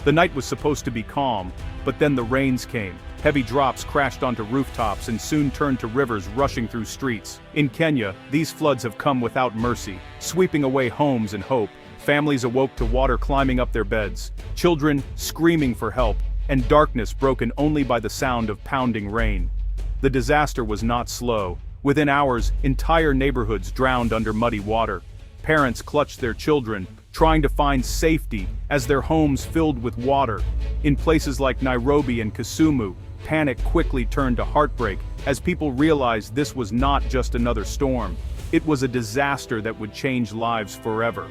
The night was supposed to be calm, but then the rains came. Heavy drops crashed onto rooftops and soon turned to rivers rushing through streets. In Kenya, these floods have come without mercy, sweeping away homes and hope. Families awoke to water climbing up their beds, children screaming for help, and darkness broken only by the sound of pounding rain. The disaster was not slow. Within hours, entire neighborhoods drowned under muddy water. Parents clutched their children, trying to find safety as their homes filled with water. In places like Nairobi and Kisumu, panic quickly turned to heartbreak as people realized this was not just another storm. It was a disaster that would change lives forever.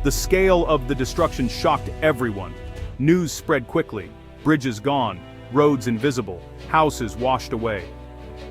The scale of the destruction shocked everyone. News spread quickly. Bridges gone, roads invisible, houses washed away.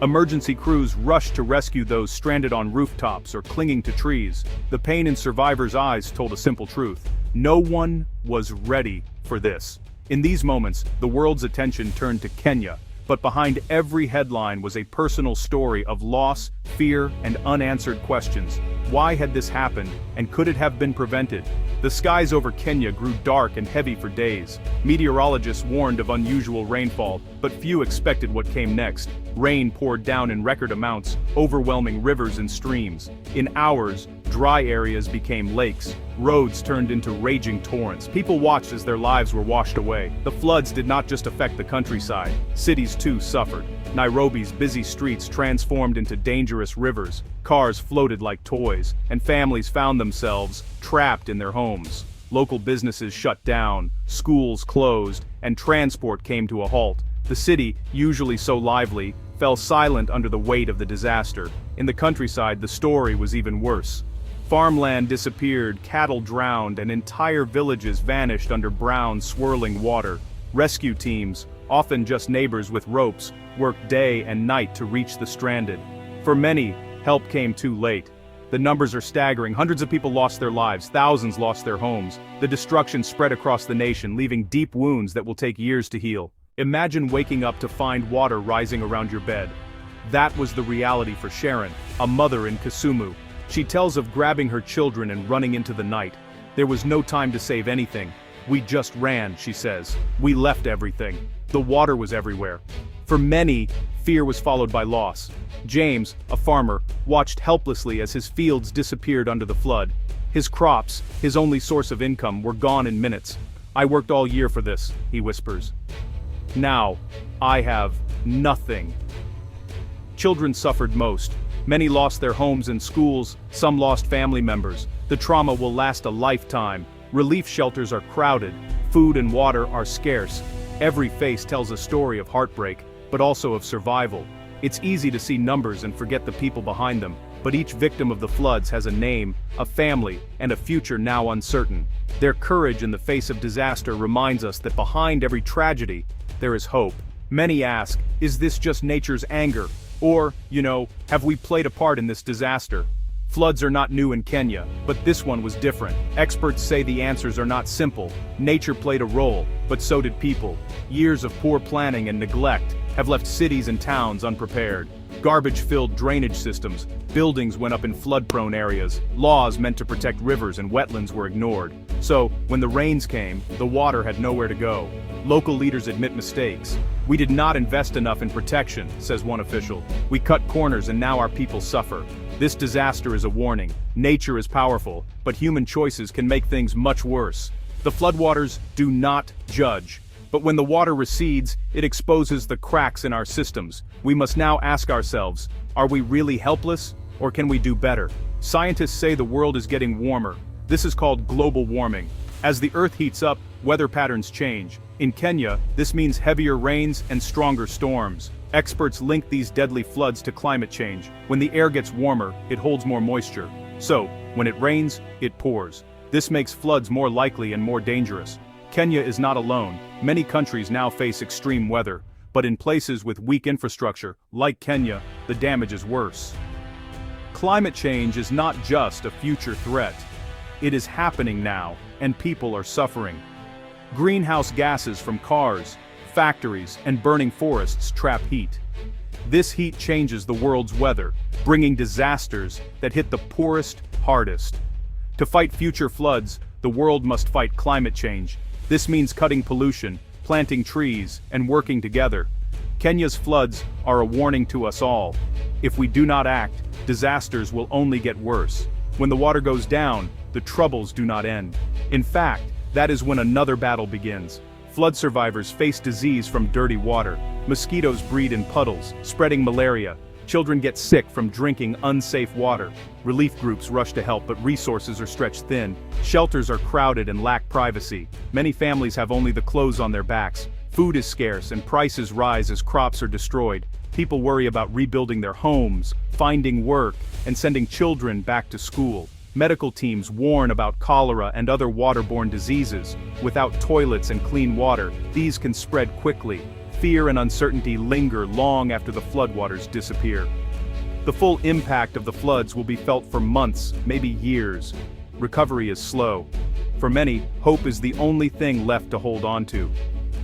Emergency crews rushed to rescue those stranded on rooftops or clinging to trees. The pain in survivors' eyes told a simple truth. No one was ready for this. In these moments, the world's attention turned to Kenya, but behind every headline was a personal story of loss, fear, and unanswered questions. Why had this happened, and could it have been prevented? The skies over Kenya grew dark and heavy for days. Meteorologists warned of unusual rainfall, but few expected what came next. Rain poured down in record amounts, overwhelming rivers and streams. In hours, dry areas became lakes. Roads turned into raging torrents. People watched as their lives were washed away. The floods did not just affect the countryside. Cities too suffered. Nairobi's busy streets transformed into dangerous rivers. Cars floated like toys, and families found themselves trapped in their homes. Local businesses shut down, schools closed, and transport came to a halt. The city, usually so lively, fell silent under the weight of the disaster. In the countryside, the story was even worse. Farmland disappeared, cattle drowned, and entire villages vanished under brown, swirling water. Rescue teams, often just neighbors with ropes, worked day and night to reach the stranded. For many, help came too late. The numbers are staggering. Hundreds of people lost their lives, thousands lost their homes. The destruction spread across the nation, leaving deep wounds that will take years to heal. Imagine waking up to find water rising around your bed. That was the reality for Sharon, a mother in Kisumu. She tells of grabbing her children and running into the night. There was no time to save anything. We just ran, she says. We left everything. The water was everywhere. For many, fear was followed by loss. James, a farmer, watched helplessly as his fields disappeared under the flood. His crops, his only source of income, were gone in minutes. I worked all year for this, he whispers. Now, I have nothing. Children suffered most. Many lost their homes and schools, some lost family members. The trauma will last a lifetime. Relief shelters are crowded. Food and water are scarce. Every face tells a story of heartbreak, but also of survival. It's easy to see numbers and forget the people behind them, but each victim of the floods has a name, a family, and a future now uncertain. Their courage in the face of disaster reminds us that behind every tragedy, there is hope. Many ask, is this just nature's anger? Or, have we played a part in this disaster? Floods are not new in Kenya, but this one was different. Experts say the answers are not simple. Nature played a role, but so did people. Years of poor planning and neglect have left cities and towns unprepared. Garbage-filled drainage systems, buildings went up in flood-prone areas, laws meant to protect rivers and wetlands were ignored. So, when the rains came, the water had nowhere to go. Local leaders admit mistakes. We did not invest enough in protection, says one official. We cut corners and now our people suffer. This disaster is a warning. Nature is powerful, but human choices can make things much worse. The floodwaters do not judge. But when the water recedes, it exposes the cracks in our systems. We must now ask ourselves, are we really helpless, or can we do better? Scientists say the world is getting warmer. This is called global warming. As the Earth heats up, weather patterns change. In Kenya, this means heavier rains and stronger storms. Experts link these deadly floods to climate change. When the air gets warmer, it holds more moisture. So, when it rains, it pours. This makes floods more likely and more dangerous. Kenya is not alone. Many countries now face extreme weather, but in places with weak infrastructure, like Kenya, the damage is worse. Climate change is not just a future threat. It is happening now, and people are suffering. Greenhouse gases from cars, factories, and burning forests trap heat. This heat changes the world's weather, bringing disasters that hit the poorest hardest. To fight future floods, the world must fight climate change. This means cutting pollution, planting trees, and working together. Kenya's floods are a warning to us all. If we do not act, disasters will only get worse. When the water goes down, the troubles do not end. In fact, that is when another battle begins. Flood survivors face disease from dirty water. Mosquitoes breed in puddles, spreading malaria. Children get sick from drinking unsafe water. Relief groups rush to help, but resources are stretched thin. Shelters are crowded and lack privacy. Many families have only the clothes on their backs. Food is scarce and prices rise as crops are destroyed. People worry about rebuilding their homes, finding work, and sending children back to school. Medical teams warn about cholera and other waterborne diseases. Without toilets and clean water, these can spread quickly. Fear and uncertainty linger long after the floodwaters disappear. The full impact of the floods will be felt for months, maybe years. Recovery is slow. For many, hope is the only thing left to hold on to.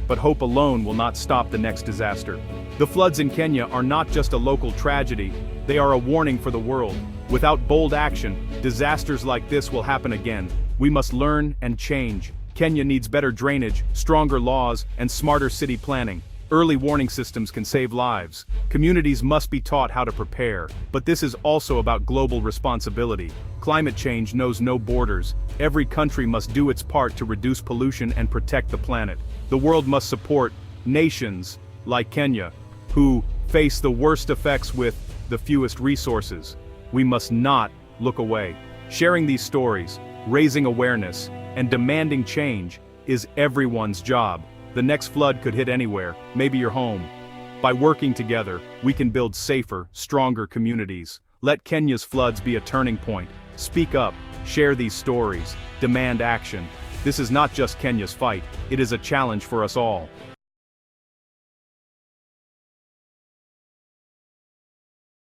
But hope alone will not stop the next disaster. The floods in Kenya are not just a local tragedy, they are a warning for the world. Without bold action, disasters like this will happen again. We must learn and change. Kenya needs better drainage, stronger laws, and smarter city planning. Early warning systems can save lives. Communities must be taught how to prepare. But this is also about global responsibility. Climate change knows no borders. Every country must do its part to reduce pollution and protect the planet. The world must support nations like Kenya, who face the worst effects with the fewest resources. We must not look away. Sharing these stories, raising awareness, and demanding change is everyone's job. The next flood could hit anywhere, maybe your home. By working together, we can build safer, stronger communities. Let Kenya's floods be a turning point. Speak up, share these stories, demand action. This is not just Kenya's fight, it is a challenge for us all.